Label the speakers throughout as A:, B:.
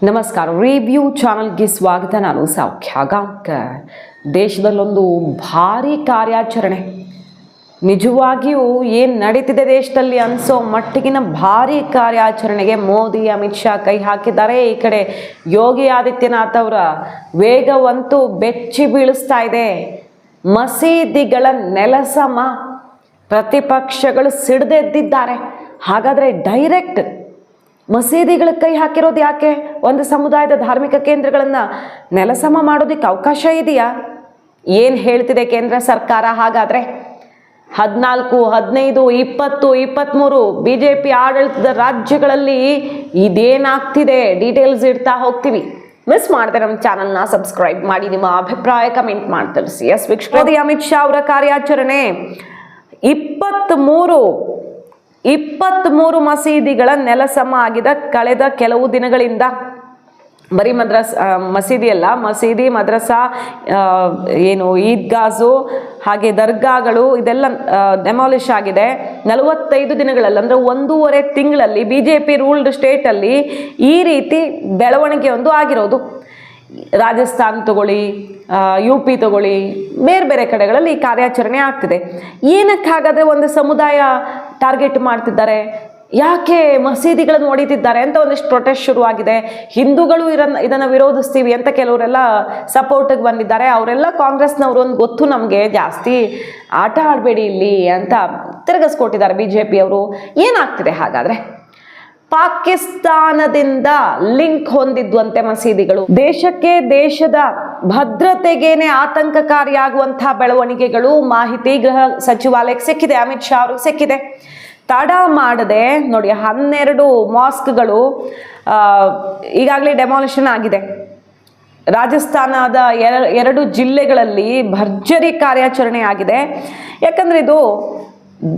A: ನಮಸ್ಕಾರ. ರಿವ್ಯೂ ಚಾನಲ್ಗೆ ಸ್ವಾಗತ. ನಾನು ಸೌಖ್ಯ ಗಾಂವ್ಕರ್. ದೇಶದಲ್ಲೊಂದು ಭಾರಿ ಕಾರ್ಯಾಚರಣೆ, ನಿಜವಾಗಿಯೂ ಏನು ನಡೀತಿದೆ ದೇಶದಲ್ಲಿ ಅನಿಸೋ ಮಟ್ಟಿಗಿನ ಭಾರಿ ಕಾರ್ಯಾಚರಣೆಗೆ ಮೋದಿ ಅಮಿತ್ ಶಾ ಕೈ ಹಾಕಿದ್ದಾರೆ. ಈ ಕಡೆ ಯೋಗಿ ಆದಿತ್ಯನಾಥ್ ಅವರ ವೇಗವಂತೂ ಬೆಚ್ಚಿ ಬೀಳಿಸ್ತಾ ಇದೆ. ಮಸೀದಿಗಳ ನೆಲಸಮ ಪ್ರತಿಪಕ್ಷಗಳು ಸಿಡಿದೆದ್ದಿದ್ದಾರೆ. ಹಾಗಾದರೆ ಡೈರೆಕ್ಟ್ ಮಸೀದಿಗಳ ಕೈ ಹಾಕಿರೋದು ಯಾಕೆ? ಒಂದು ಸಮುದಾಯದ ಧಾರ್ಮಿಕ ಕೇಂದ್ರಗಳನ್ನು ನೆಲಸಮ ಮಾಡೋದಕ್ಕೆ ಅವಕಾಶ ಇದೆಯಾ? ಏನು ಹೇಳ್ತಿದೆ ಕೇಂದ್ರ ಸರ್ಕಾರ? ಹಾಗಾದರೆ 14, 15, 20, 23 BJP ಆಡಳಿತದ ರಾಜ್ಯಗಳಲ್ಲಿ ಇದೇನಾಗ್ತಿದೆ ಡೀಟೇಲ್ಸ್ ಇಡ್ತಾ ಹೋಗ್ತೀವಿ. ಮಿಸ್ ಮಾಡಿದ್ರೆ ನಮ್ಮ ಚಾನಲ್ನ ಸಬ್ಸ್ಕ್ರೈಬ್ ಮಾಡಿ, ನಿಮ್ಮ ಅಭಿಪ್ರಾಯ ಕಮೆಂಟ್ ಮಾಡಿ ತಿಳಿಸಿ. ಮೋದಿ ಅಮಿತ್ ಶಾ ಅವರ ಕಾರ್ಯಾಚರಣೆ 23 ಮಸೀದಿಗಳ ನೆಲಸಮ ಆಗಿದೆ ಕಳೆದ ಕೆಲವು ದಿನಗಳಿಂದ. ಬರೀ ಮಸೀದಿ ಅಲ್ಲ, ಮಸೀದಿ, ಮದ್ರಸಾ, ಏನು ಈದ್ಗಾಜು ಹಾಗೆ ದರ್ಗಾಗಳು ಇದೆಲ್ಲ ಡೆಮಾಲಿಷ್ ಆಗಿದೆ 45 ದಿನಗಳಲ್ಲಿ. ಅಂದರೆ 1.5 ತಿಂಗಳಲ್ಲಿ BJP ರೂಲ್ಡ್ ಸ್ಟೇಟಲ್ಲಿ ಈ ರೀತಿ ಬೆಳವಣಿಗೆ ಒಂದು ಆಗಿರೋದು. ರಾಜಸ್ಥಾನ್ ತಗೊಳ್ಳಿ, UP ತಗೊಳ್ಳಿ, ಬೇರೆ ಬೇರೆ ಕಡೆಗಳಲ್ಲಿ ಈ ಕಾರ್ಯಾಚರಣೆ ಆಗ್ತಿದೆ. ಏನಕ್ಕೆ ಹಾಗಾದರೆ ಒಂದು ಸಮುದಾಯ ಟಾರ್ಗೆಟ್ ಮಾಡ್ತಿದ್ದಾರೆ? ಯಾಕೆ ಮಸೀದಿಗಳನ್ನು ಹೊಡಿತಿದ್ದಾರೆ ಅಂತ ಒಂದಿಷ್ಟು ಪ್ರೊಟೆಸ್ಟ್ ಶುರುವಾಗಿದೆ. ಹಿಂದೂಗಳು ಇದನ್ನು ವಿರೋಧಿಸ್ತೀವಿ ಅಂತ ಕೆಲವರೆಲ್ಲ ಸಪೋರ್ಟಿಗೆ ಬಂದಿದ್ದಾರೆ. ಅವರೆಲ್ಲ ಕಾಂಗ್ರೆಸ್ನವರು, ಒಂದು ಗೊತ್ತು ನಮಗೆ, ಜಾಸ್ತಿ ಆಟ ಆಡಬೇಡಿ ಇಲ್ಲಿ ಅಂತ ತಿರುಗಿಸ್ಕೊಟ್ಟಿದ್ದಾರೆ BJP ಅವರು. ಏನಾಗ್ತಿದೆ ಹಾಗಾದರೆ? ಪಾಕಿಸ್ತಾನದಿಂದ ಲಿಂಕ್ ಹೊಂದಿದ್ವಂತೆ ಮಸೀದಿಗಳು. ದೇಶದ ಭದ್ರತೆಗೇನೆ ಆತಂಕಕಾರಿಯಾಗುವಂತಹ ಬೆಳವಣಿಗೆಗಳು ಮಾಹಿತಿ ಗೃಹ ಸಚಿವಾಲಯಕ್ಕೆ ಸಿಕ್ಕಿದೆ, ಅಮಿತ್ ಶಾ ಅವ್ರಿಗೆ ಸಿಕ್ಕಿದೆ. ತಡ ಮಾಡದೆ ನೋಡಿ 12 ಮಾಸ್ಕ್ಗಳು ಈಗಾಗಲೇ ಡೆಮಾಲಿಷನ್ ಆಗಿದೆ. ರಾಜಸ್ಥಾನದ 2 ಜಿಲ್ಲೆಗಳಲ್ಲಿ ಭರ್ಜರಿ ಕಾರ್ಯಾಚರಣೆ ಆಗಿದೆ. ಯಾಕಂದ್ರೆ ಇದು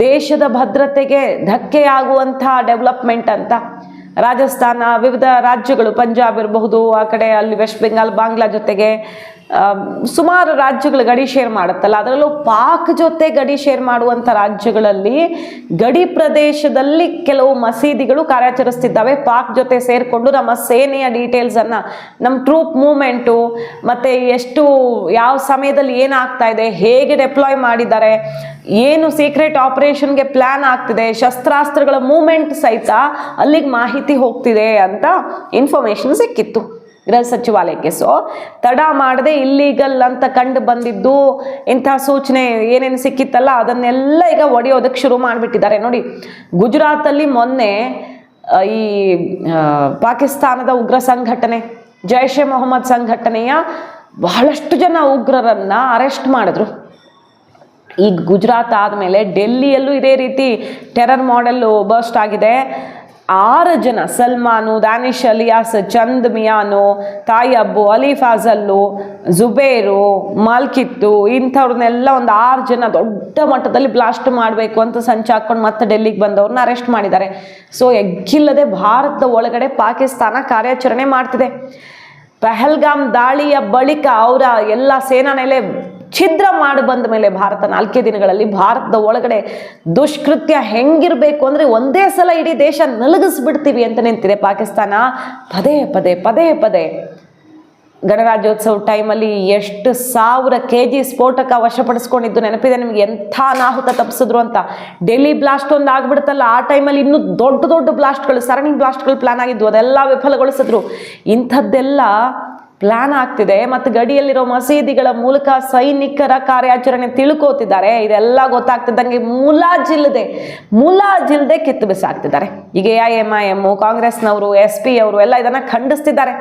A: ದೇಶದ ಭದ್ರತೆಗೆ ಧಕ್ಕೆಯಾಗುವಂತಹ ಡೆವಲಪ್ಮೆಂಟ್ ಅಂತ. ರಾಜಸ್ಥಾನ, ವಿವಿಧ ರಾಜ್ಯಗಳು, ಪಂಜಾಬ್ ಇರಬಹುದು, ಆ ಕಡೆ ಅಲ್ಲಿ ವೆಸ್ಟ್ ಬೆಂಗಾಲ್, ಬಾಂಗ್ಲಾ ಜೊತೆಗೆ ಸುಮಾರು ರಾಜ್ಯಗಳು ಗಡಿ ಶೇರ್ ಮಾಡುತ್ತಲ್ಲ, ಅದರಲ್ಲೂ ಪಾಕ್ ಜೊತೆ ಗಡಿ ಶೇರ್ ಮಾಡುವಂಥ ರಾಜ್ಯಗಳಲ್ಲಿ ಗಡಿ ಪ್ರದೇಶದಲ್ಲಿ ಕೆಲವು ಮಸೀದಿಗಳು ಕಾರ್ಯಾಚರಿಸ್ತಿದ್ದಾವೆ. ಪಾಕ್ ಜೊತೆ ಸೇರಿಕೊಂಡು ನಮ್ಮ ಸೇನೆಯ ಡೀಟೇಲ್ಸನ್ನು, ನಮ್ಮ ಟ್ರೂಪ್ ಮೂವ್ಮೆಂಟು, ಮತ್ತು ಎಷ್ಟು ಯಾವ ಸಮಯದಲ್ಲಿ ಏನಾಗ್ತಾ ಇದೆ, ಹೇಗೆ ಡೆಪ್ಲಾಯ್ ಮಾಡಿದ್ದಾರೆ, ಏನು ಸೀಕ್ರೆಟ್ ಆಪರೇಷನ್ಗೆ ಪ್ಲ್ಯಾನ್ ಆಗ್ತಿದೆ, ಶಸ್ತ್ರಾಸ್ತ್ರಗಳ ಮೂವ್ಮೆಂಟ್ ಸಹಿತ ಅಲ್ಲಿಗೆ ಮಾಹಿತಿ ಹೋಗ್ತಿದೆ ಅಂತ ಇನ್ಫಾರ್ಮೇಷನ್ ಸಿಕ್ಕಿತ್ತು ಗೃಹ ಸಚಿವಾಲಯಕ್ಕೆ. ಸೊ ತಡ ಮಾಡದೆ ಇಲ್ಲೀಗಲ್ ಅಂತ ಕಂಡು ಬಂದಿದ್ದು ಇಂತಹ ಸೂಚನೆ ಏನೇನು ಸಿಕ್ಕಿತ್ತಲ್ಲ ಅದನ್ನೆಲ್ಲ ಈಗ ಒಡೆಯೋದಕ್ಕೆ ಶುರು ಮಾಡಿಬಿಟ್ಟಿದ್ದಾರೆ. ನೋಡಿ, ಗುಜರಾತಲ್ಲಿ ಮೊನ್ನೆ ಈ ಪಾಕಿಸ್ತಾನದ ಉಗ್ರ ಸಂಘಟನೆ ಜೈಷ್ ಎ ಮೊಹಮ್ಮದ್ ಸಂಘಟನೆಯ ಬಹಳಷ್ಟು ಜನ ಉಗ್ರರನ್ನ ಅರೆಸ್ಟ್ ಮಾಡಿದ್ರು. ಈಗ ಗುಜರಾತ್ ಆದಮೇಲೆ ಡೆಲ್ಲಿಯಲ್ಲೂ ಇದೇ ರೀತಿ ಟೆರರ್ ಮಾಡೆಲ್ಲು ಬರ್ಸ್ಟ್ ಆಗಿದೆ. 6 ಜನ, ಸಲ್ಮಾನು, ದಾನಿಶ್ ಅಲಿಯಾಸ್, ಚಂದ್ ಮಿಯಾನು, ತಾಯಬ್ಬು, ಅಲಿ ಫಾಜಲ್ಲು, ಜುಬೇರು, ಮಾಲ್ಕಿತ್ತು, ಇಂಥವ್ರನ್ನೆಲ್ಲ ಒಂದು 6 ಜನ ದೊಡ್ಡ ಮಟ್ಟದಲ್ಲಿ ಬ್ಲಾಸ್ಟ್ ಮಾಡಬೇಕು ಅಂತ ಸಂಚಾಕೊಂಡು ಮತ್ತೆ ಡೆಲ್ಲಿಗೆ ಬಂದವ್ರನ್ನ ಅರೆಸ್ಟ್ ಮಾಡಿದ್ದಾರೆ. ಸೊ ಎಗ್ಗಿಲ್ಲದೆ ಭಾರತದ ಒಳಗಡೆ ಪಾಕಿಸ್ತಾನ ಕಾರ್ಯಾಚರಣೆ ಮಾಡ್ತಿದೆ. ಪಹಲ್ಗಾಮ್ ದಾಳಿಯ ಬಳಿಕ ಅವರ ಎಲ್ಲ ಸೇನಾ ನೆಲೆ ಛಿದ್ರ ಮಾಡಿ ಬಂದ ಮೇಲೆ ಭಾರತ 4 ದಿನಗಳಲ್ಲಿ ಭಾರತದ ಒಳಗಡೆ ದುಷ್ಕೃತ್ಯ ಹೆಂಗಿರಬೇಕು ಅಂದರೆ ಒಂದೇ ಸಲ ಇಡೀ ದೇಶ ನಲಗಿಸ್ಬಿಡ್ತೀವಿ ಅಂತ ನಿಂತಿದೆ ಪಾಕಿಸ್ತಾನ. ಪದೇ ಪದೇ ಗಣರಾಜ್ಯೋತ್ಸವ ಟೈಮಲ್ಲಿ ಎಷ್ಟು 1000 kg ಸ್ಫೋಟಕ ವಶಪಡಿಸ್ಕೊಂಡಿದ್ದು ನೆನಪಿದೆ ನಿಮಗೆ? ಎಂಥ ಅನಾಹುತ ತಪ್ಪಿಸಿದ್ರು ಅಂತ. ಡೆಲ್ಲಿ ಬ್ಲಾಸ್ಟ್ ಒಂದು ಆಗ್ಬಿಡುತ್ತಲ್ಲ, ಆ ಟೈಮಲ್ಲಿ ಇನ್ನೂ ದೊಡ್ಡ ಬ್ಲಾಸ್ಟ್ಗಳು, ಸರಣಿ ಬ್ಲಾಸ್ಟ್ಗಳು ಪ್ಲಾನ್ ಆಗಿದ್ವು, ಅದೆಲ್ಲ ವಿಫಲಗೊಳಿಸಿದ್ರು. ಇಂಥದ್ದೆಲ್ಲ ಪ್ಲಾನ್ ಆಗ್ತಿದೆ. ಮತ್ತು ಗಡಿಯಲ್ಲಿರೋ ಮಸೀದಿಗಳ ಮೂಲಕ ಸೈನಿಕರ ಕಾರ್ಯಾಚರಣೆ ತಿಳ್ಕೋತಿದ್ದಾರೆ. ಇದೆಲ್ಲ ಗೊತ್ತಾಗ್ತಿದ್ದಂಗೆ ಮುಲಾಜಿಲ್ಲದೆ ಕಿತ್ತು ಬಿಸಾಕ್ತಿದ್ದಾರೆ. ಈಗ AIMIM, ಕಾಂಗ್ರೆಸ್ನವರು, SP ಅವರು ಎಲ್ಲ ಇದನ್ನು ಖಂಡಿಸ್ತಿದ್ದಾರೆ.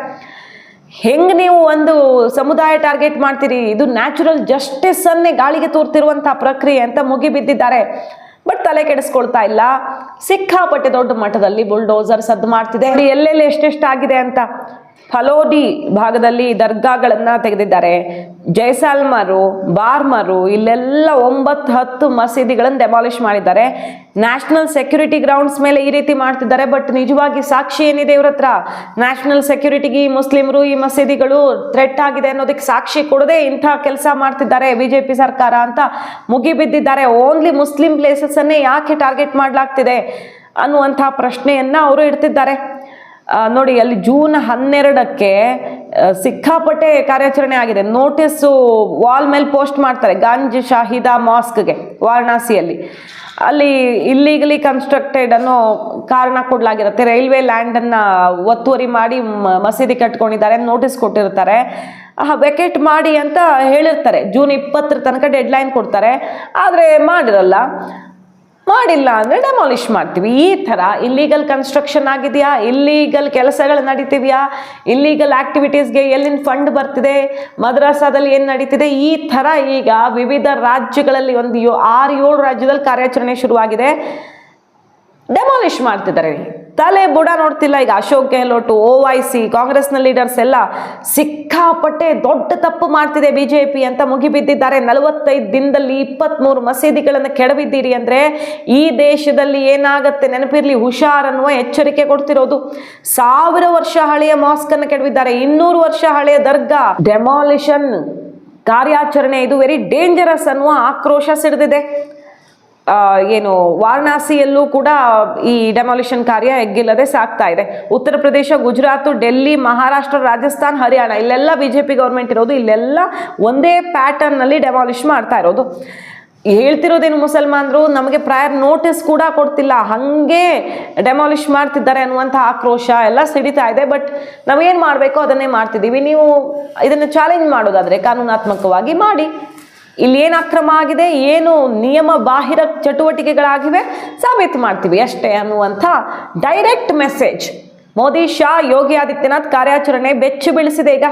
A: ಹೆಂಗೆ ನೀವು ಒಂದು ಸಮುದಾಯ ಟಾರ್ಗೆಟ್ ಮಾಡ್ತೀರಿ? ಇದು ನ್ಯಾಚುರಲ್ ಜಸ್ಟಿಸ್ ಅನ್ನೇ ಗಾಳಿಗೆ ತೋರ್ತಿರುವಂತಹ ಪ್ರಕ್ರಿಯೆ ಅಂತ ಮುಗಿಬಿದ್ದಿದ್ದಾರೆ. ಬಟ್ ತಲೆ ಕೆಡಿಸ್ಕೊಳ್ತಾ ಇಲ್ಲ. ಸಿಕ್ಕಾಪಟ್ಟೆ ದೊಡ್ಡ ಮಟ್ಟದಲ್ಲಿ ಬುಲ್ಡೋಸರ್ ಸದ್ದು ಮಾಡ್ತಿದೆ. ಎಲ್ಲೆಲ್ಲಿ ಎಷ್ಟೆಷ್ಟಾಗಿದೆ ಅಂತ. ಫಲೋಡಿ ಭಾಗದಲ್ಲಿ ದರ್ಗಾಗಳನ್ನು ತೆಗೆದಿದ್ದಾರೆ. ಜೈಸಲ್ಮರು, ಬಾರ್ಮರು, ಇಲ್ಲೆಲ್ಲ 9-10 ಮಸೀದಿಗಳನ್ನು ಡೆಮಾಲಿಷ್ ಮಾಡಿದ್ದಾರೆ. ನ್ಯಾಷನಲ್ ಸೆಕ್ಯೂರಿಟಿ ಗ್ರೌಂಡ್ಸ್ ಮೇಲೆ ಈ ರೀತಿ ಮಾಡ್ತಿದ್ದಾರೆ. ಬಟ್ ನಿಜವಾಗಿ ಸಾಕ್ಷಿ ಏನಿದೆ ಇವ್ರ ಹತ್ರ? ನ್ಯಾಷನಲ್ ಸೆಕ್ಯೂರಿಟಿಗೆ ಮುಸ್ಲಿಮರು, ಈ ಮಸೀದಿಗಳು ಥ್ರೆಟ್ ಆಗಿದೆ ಅನ್ನೋದಕ್ಕೆ ಸಾಕ್ಷಿ ಕೊಡದೆ ಇಂಥ ಕೆಲಸ ಮಾಡ್ತಿದ್ದಾರೆ BJP ಸರ್ಕಾರ ಅಂತ ಮುಗಿಬಿದ್ದಿದ್ದಾರೆ. ಓನ್ಲಿ ಮುಸ್ಲಿಂ ಪ್ಲೇಸಸ್ ಅನ್ನೇ ಯಾಕೆ ಟಾರ್ಗೆಟ್ ಮಾಡಲಾಗ್ತಿದೆ ಅನ್ನುವಂಥ ಪ್ರಶ್ನೆಯನ್ನು ಅವರು ಇಡ್ತಿದ್ದಾರೆ. ನೋಡಿ ಅಲ್ಲಿ ಜೂನ್ 12ಕ್ಕೆ ಸಿಕ್ಕಾಪಟ್ಟೆ ಕಾರ್ಯಾಚರಣೆ ಆಗಿದೆ. ನೋಟಿಸು ವಾಲ್ ಮೇಲೆ ಪೋಸ್ಟ್ ಮಾಡ್ತಾರೆ ಗಂಜ್ ಶಾಹಿದಾ ಮಾಸ್ಕ್ಗೆ ವಾರಣಾಸಿಯಲ್ಲಿ. ಅಲ್ಲಿ ಇಲ್ಲಿಗಲಿ ಕನ್ಸ್ಟ್ರಕ್ಟೆಡ್ ಅನ್ನೋ ಕಾರಣ ಕೊಡಲಾಗಿರುತ್ತೆ. ರೈಲ್ವೆ ಲ್ಯಾಂಡನ್ನು ಒತ್ತುವರಿ ಮಾಡಿ ಮಸೀದಿ ಕಟ್ಕೊಂಡಿದ್ದಾರೆ, ನೋಟಿಸ್ ಕೊಟ್ಟಿರ್ತಾರೆ, ವೆಕೇಟ್ ಮಾಡಿ ಅಂತ ಹೇಳಿರ್ತಾರೆ. ಜೂನ್ 20 ತನಕ ಡೆಡ್ಲೈನ್ ಕೊಡ್ತಾರೆ. ಆದರೆ ಮಾಡಿಲ್ಲ ಅಂದರೆ ಡೆಮಾಲಿಷ್ ಮಾಡ್ತೀವಿ. ಈ ಥರ ಇಲ್ಲೀಗಲ್ ಕನ್ಸ್ಟ್ರಕ್ಷನ್ ಆಗಿದೆಯಾ, ಇಲ್ಲೀಗಲ್ ಕೆಲಸಗಳು ನಡೀತಿದೆಯಾ, ಇಲ್ಲೀಗಲ್ ಆಕ್ಟಿವಿಟೀಸ್ಗೆ ಎಲ್ಲಿಂದ ಫಂಡ್ ಬರ್ತಿದೆ, ಮದ್ರಾಸಾದಲ್ಲಿ ಏನು ನಡೀತಿದೆ, ಈ ಥರ ಈಗ ವಿವಿಧ ರಾಜ್ಯಗಳಲ್ಲಿ ಒಂದು 6-7 ರಾಜ್ಯದಲ್ಲಿ ಕಾರ್ಯಾಚರಣೆ ಶುರುವಾಗಿದೆ. ಡೆಮಾಲಿಷ್ ಮಾಡ್ತಿದ್ದಾರೆ. ತಲೆ ಬುಡ ನೋಡ್ತಿಲ್ಲ. ಈಗ ಅಶೋಕ್ ಗೆಹ್ಲೋಟ್, OIC, ಕಾಂಗ್ರೆಸ್ನ ಲೀಡರ್ಸ್ ಎಲ್ಲ ಸಿಕ್ಕಾಪಟ್ಟೆ ದೊಡ್ಡ ತಪ್ಪು ಮಾಡ್ತಿದೆ ಬಿಜೆಪಿ ಅಂತ ಮುಗಿಬಿದ್ದಿದ್ದಾರೆ. 45 ದಿನದಲ್ಲಿ 23 ಮಸೀದಿಗಳನ್ನು ಕೆಡವಿದ್ದೀರಿ ಅಂದರೆ ಈ ದೇಶದಲ್ಲಿ ಏನಾಗತ್ತೆ ನೆನಪಿರ್ಲಿ, ಹುಷಾರನ್ನುವ ಎಚ್ಚರಿಕೆ ಕೊಡ್ತಿರೋದು. 1000 ವರ್ಷ ಹಳೆಯ ಮಾಸ್ಕ್ ಅನ್ನು ಕೆಡವಿದ್ದಾರೆ, 200 ವರ್ಷ ಹಳೆಯ ದರ್ಗಾ. ಡೆಮಾಲಿಷನ್ ಕಾರ್ಯಾಚರಣೆ ಇದು ವೆರಿ ಡೇಂಜರಸ್ ಅನ್ನುವ ಆಕ್ರೋಶ ಸಿಡಿದಿದೆ. ಏನು ವಾರಣಾಸಿಯಲ್ಲೂ ಕೂಡ ಈ ಡೆಮಾಲಿಷನ್ ಕಾರ್ಯ ಎಗ್ಗಿಲ್ಲದೆ ಸಾಗ್ತಾ ಇದೆ. ಉತ್ತರ ಪ್ರದೇಶ, ಗುಜರಾತ್, ಡೆಲ್ಲಿ, ಮಹಾರಾಷ್ಟ್ರ, ರಾಜಸ್ಥಾನ್, ಹರಿಯಾಣ ಇಲ್ಲೆಲ್ಲ ಬಿಜೆಪಿ ಗೌರ್ಮೆಂಟ್ ಇರೋದು. ಇಲ್ಲೆಲ್ಲ ಒಂದೇ ಪ್ಯಾಟರ್ನಲ್ಲಿ ಡೆಮಾಲಿಷ್ ಮಾಡ್ತಾ ಇರೋದು. ಹೇಳ್ತಿರೋದೇನು, ಮುಸಲ್ಮಾನರು ನಮಗೆ ಪ್ರಯರ್ ನೋಟಿಸ್ ಕೂಡ ಕೊಡ್ತಿಲ್ಲ, ಹಾಗೆ ಡೆಮಾಲಿಷ್ ಮಾಡ್ತಿದ್ದಾರೆ ಅನ್ನುವಂಥ ಆಕ್ರೋಶ ಎಲ್ಲ ಸಿಡಿತಾ ಇದೆ. ಬಟ್ ನಾವೇನು ಮಾಡಬೇಕೋ ಅದನ್ನೇ ಮಾಡ್ತಿದ್ದೀವಿ. ನೀವು ಇದನ್ನು ಚಾಲೆಂಜ್ ಮಾಡೋದಾದರೆ ಕಾನೂನಾತ್ಮಕವಾಗಿ ಮಾಡಿ. ಇಲ್ಲಿ ಏನು ಅಕ್ರಮ ಆಗಿದೆ, ಏನು ನಿಯಮ ಬಾಹಿರ ಚಟುವಟಿಕೆಗಳಾಗಿವೆ ಸಾಬೀತು ಮಾಡ್ತೀವಿ ಅಷ್ಟೇ ಅನ್ನುವಂಥ ಡೈರೆಕ್ಟ್ ಮೆಸೇಜ್ ಮೋದಿ, ಶಾ, ಯೋಗಿ ಆದಿತ್ಯನಾಥ್ ಕಾರ್ಯಾಚರಣೆ ಬೆಚ್ಚಿ ಬೀಳಿಸಿದೆ. ಈಗ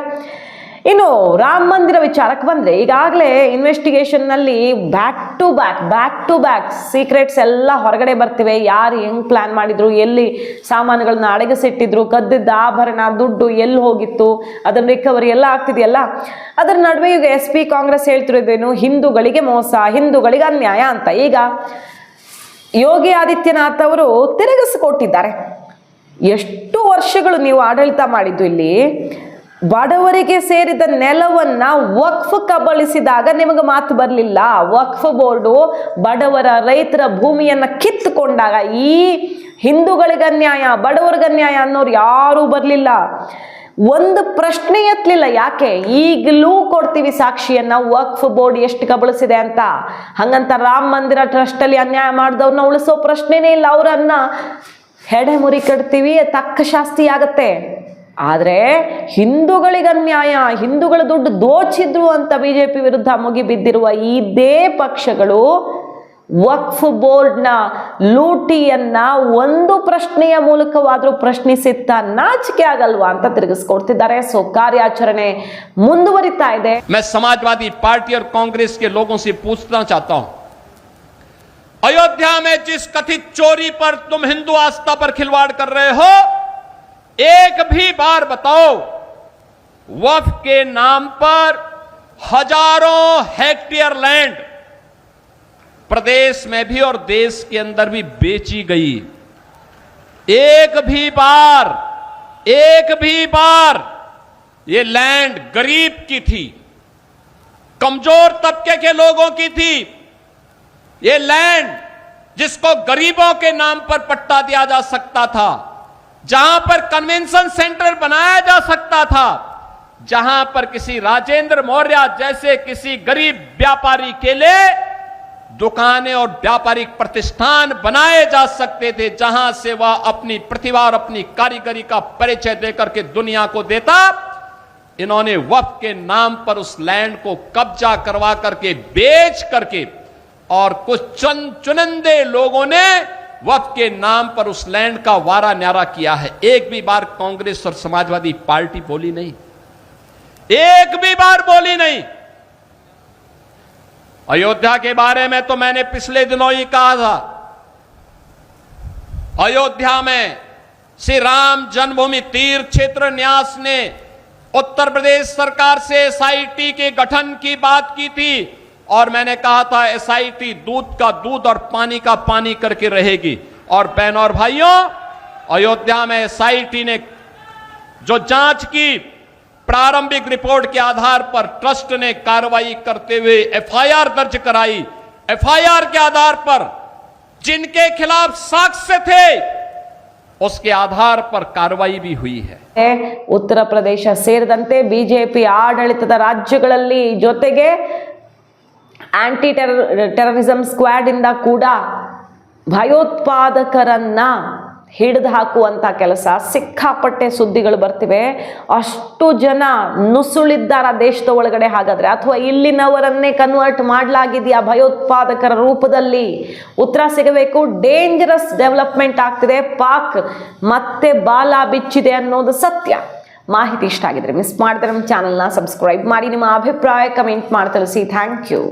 A: ಇನ್ನು ರಾಮ ಮಂದಿರ ವಿಚಾರಕ್ಕೆ ಬಂದರೆ, ಈಗಾಗಲೇ ಇನ್ವೆಸ್ಟಿಗೇಷನ್ನಲ್ಲಿ ಬ್ಯಾಕ್ ಟು ಬ್ಯಾಕ್ ಸೀಕ್ರೆಟ್ಸ್ ಎಲ್ಲ ಹೊರಗಡೆ ಬರ್ತಿವೆ. ಯಾರು ಹೆಂಗೆ ಪ್ಲ್ಯಾನ್ ಮಾಡಿದ್ರು, ಎಲ್ಲಿ ಸಾಮಾನುಗಳನ್ನ ಅಡಗಿಸಿಟ್ಟಿದ್ರು, ಕದ್ದಿದ್ದ ಆಭರಣ, ದುಡ್ಡು ಎಲ್ಲಿ ಹೋಗಿತ್ತು, ಅದರ ರಿಕವರಿ ಎಲ್ಲ ಆಗ್ತಿದೆಯಲ್ಲ. ಅದರ ನಡುವೆ ಈಗ SP ಕಾಂಗ್ರೆಸ್ ಹೇಳ್ತಿರೋದೇನು, ಹಿಂದೂಗಳಿಗೆ ಮೋಸ, ಹಿಂದೂಗಳಿಗೆ ಅನ್ಯಾಯ ಅಂತ. ಈಗ ಯೋಗಿ ಆದಿತ್ಯನಾಥ್ ಅವರು ತಿರುಗಿಸಿಕೊಟ್ಟಿದ್ದಾರೆ. ಎಷ್ಟು ವರ್ಷಗಳು ನೀವು ಆಡಳಿತ ಮಾಡಿದ್ದು, ಇಲ್ಲಿ ಬಡವರಿಗೆ ಸೇರಿದ ನೆಲವನ್ನ ವಕ್ಫ್ ಕಬಳಿಸಿದಾಗ ನಿಮಗೆ ಮಾತು ಬರಲಿಲ್ಲ. ವಕ್ಫ್ ಬೋರ್ಡು ಬಡವರ ರೈತರ ಭೂಮಿಯನ್ನ ಕಿತ್ತುಕೊಂಡಾಗ ಈ ಹಿಂದೂಗಳಿಗೆ ಅನ್ಯಾಯ, ಬಡವರಿಗೆ ಅನ್ಯಾಯ ಅನ್ನೋರು ಯಾರೂ ಬರಲಿಲ್ಲ. ಒಂದು ಪ್ರಶ್ನೆ ಎತ್ತಲಿಲ್ಲ. ಯಾಕೆ? ಈಗಲೂ ಕೊಡ್ತೀವಿ ಸಾಕ್ಷಿಯನ್ನ, ವಕ್ಫ್ ಬೋರ್ಡ್ ಎಷ್ಟು ಕಬಳಿಸಿದೆ ಅಂತ. ಹಂಗಂತ ರಾಮ ಮಂದಿರ ಟ್ರಸ್ಟಲ್ಲಿ ಅನ್ಯಾಯ ಮಾಡಿದವ್ರನ್ನ ಉಳಿಸೋ ಪ್ರಶ್ನೆನೇ ಇಲ್ಲ. ಅವರನ್ನ ಹೆಡೆಮುರಿ ಕಟ್ತೀವಿ, ತಕ್ಕ ಶಾಸ್ತಿ ಆಗತ್ತೆ. ಆದರೆ ಹಿಂದೂಗಳಿಗೆ ಅನ್ಯಾಯ, ಹಿಂದೂಗಳ ದುಡ್ಡು ದೋಚಿದ್ರು ಅಂತ ಬಿಜೆಪಿ ವಿರುದ್ಧ ಮುಗಿಬಿದ್ದಿರುವ ಇದೇ ಪಕ್ಷಗಳು ವಕ್ಫ್ ಬೋರ್ಡ್ನ ಲೂಟಿಯನ್ನ ಒಂದು ಪ್ರಶ್ನೆಯ ಮೂಲಕವಾದರೂ ಪ್ರಶ್ನಿಸಿತ್ತ ನಾಚಿಕೆ ಆಗಲ್ವಾ ಅಂತ ತಿರುಗಿಸ್ಕೊಡ್ತಿದ್ದಾರೆ. ಸೊ ಕಾರ್ಯಾಚರಣೆ ಮುಂದುವರಿತಾ ಇದೆ.
B: मैं समाजवादी पार्टी और कांग्रेस के लोगों से पूछना चाहता हूं, अयोध्या में जिस कथित चोरी पर तुम हिंदू आस्था पर खिलवाड़ कर रहे हो, एक भी बार बताओ वक्फ के नाम पर हजारों हेक्टेयर लैंड प्रदेश में भी और देश के अंदर भी बेची गई। एक भी बार ये लैंड गरीब की थी, कमजोर तबके के लोगों की थी। ये लैंड जिसको गरीबों के नाम पर पट्टा दिया जा सकता था, जहां पर कन्वेंशन सेंटर बनाया जा सकता था, जहां पर किसी राजेंद्र मौर्य जैसे किसी गरीब व्यापारी के लिए दुकानें और व्यापारिक प्रतिष्ठान बनाए जा सकते थे, जहां से वह अपनी प्रतिभा और अपनी कारीगरी का परिचय देकर के दुनिया को देता। इन्होंने वक्फ के नाम पर उस लैंड को कब्जा करवा करके बेच करके, और कुछ चुनिंदे लोगों ने वक्फ के नाम पर उस लैंड का वारा न्यारा किया है। एक भी बार कांग्रेस और समाजवादी पार्टी बोली नहीं, एक भी बार बोली नहीं। अयोध्या के बारे में तो मैंने पिछले दिनों ही कहा था, अयोध्या में श्री राम जन्मभूमि तीर्थ क्षेत्र न्यास ने उत्तर प्रदेश सरकार से SIT के गठन की बात की थी, और मैंने कहा था SIT दूध का दूध और पानी का पानी करके रहेगी। और बहनों और भाइयों, अयोध्या में SIT ने जो जांच की, प्रारंभिक रिपोर्ट के आधार पर ट्रस्ट ने कार्रवाई करते हुए FIR दर्ज कराई। FIR के आधार पर जिनके खिलाफ साक्ष्य थे उसके आधार पर कार्रवाई भी हुई है।
A: ಉತ್ತರ ಪ್ರದೇಶ ಸೇರಿದಂತೆ ಬಿಜೆಪಿ ಆಡಳಿತದ ರಾಜ್ಯಗಳಲ್ಲಿ ಜೊತೆಗೆ ಆಂಟಿ ಟೆರರಿಸಂ ಸ್ಕ್ವಾಡ್ ಇಂದ ಕೂಡ ಭಯೋತ್ಪಾದಕರನ್ನ ಹಿಡಿದು ಹಾಕುವಂತ ಕೆಲಸ ಸಿಕ್ಕಾಪಟ್ಟೆ ಸುದ್ದಿಗಳು ಬರ್ತಿವೆ. ಅಷ್ಟು ಜನ ನುಸುಳಿದ್ದಾರ ದೇಶದ ಒಳಗಡೆ, ಹಾಗಾದ್ರೆ ಅಥವಾ ಇಲ್ಲಿನವರನ್ನೇ ಕನ್ವರ್ಟ್ ಮಾಡಲಾಗಿದೆಯಾ ಭಯೋತ್ಪಾದಕರ ರೂಪದಲ್ಲಿ? ಉತ್ತರ ಸಿಗಬೇಕು. ಡೇಂಜರಸ್ ಡೆವಲಪ್ಮೆಂಟ್ ಆಗ್ತಿದೆ, ಪಾಕ್ ಮತ್ತೆ ಬಾಲ ಬಿಚ್ಚಿದೆ ಅನ್ನೋದು ಸತ್ಯ. ಮಾಹಿತಿ ಇಷ್ಟ ಆಗಿದ್ರೆ ಮಿಸ್ ಮಾಡಿದ್ರೆ ನಮ್ಮ ಚಾನಲ್ನ ಸಬ್ಸ್ಕ್ರೈಬ್ ಮಾಡಿ, ನಿಮ್ಮ ಅಭಿಪ್ರಾಯ ಕಮೆಂಟ್ ಮಾಡಿ ತಿಳಿಸಿ. Thank you.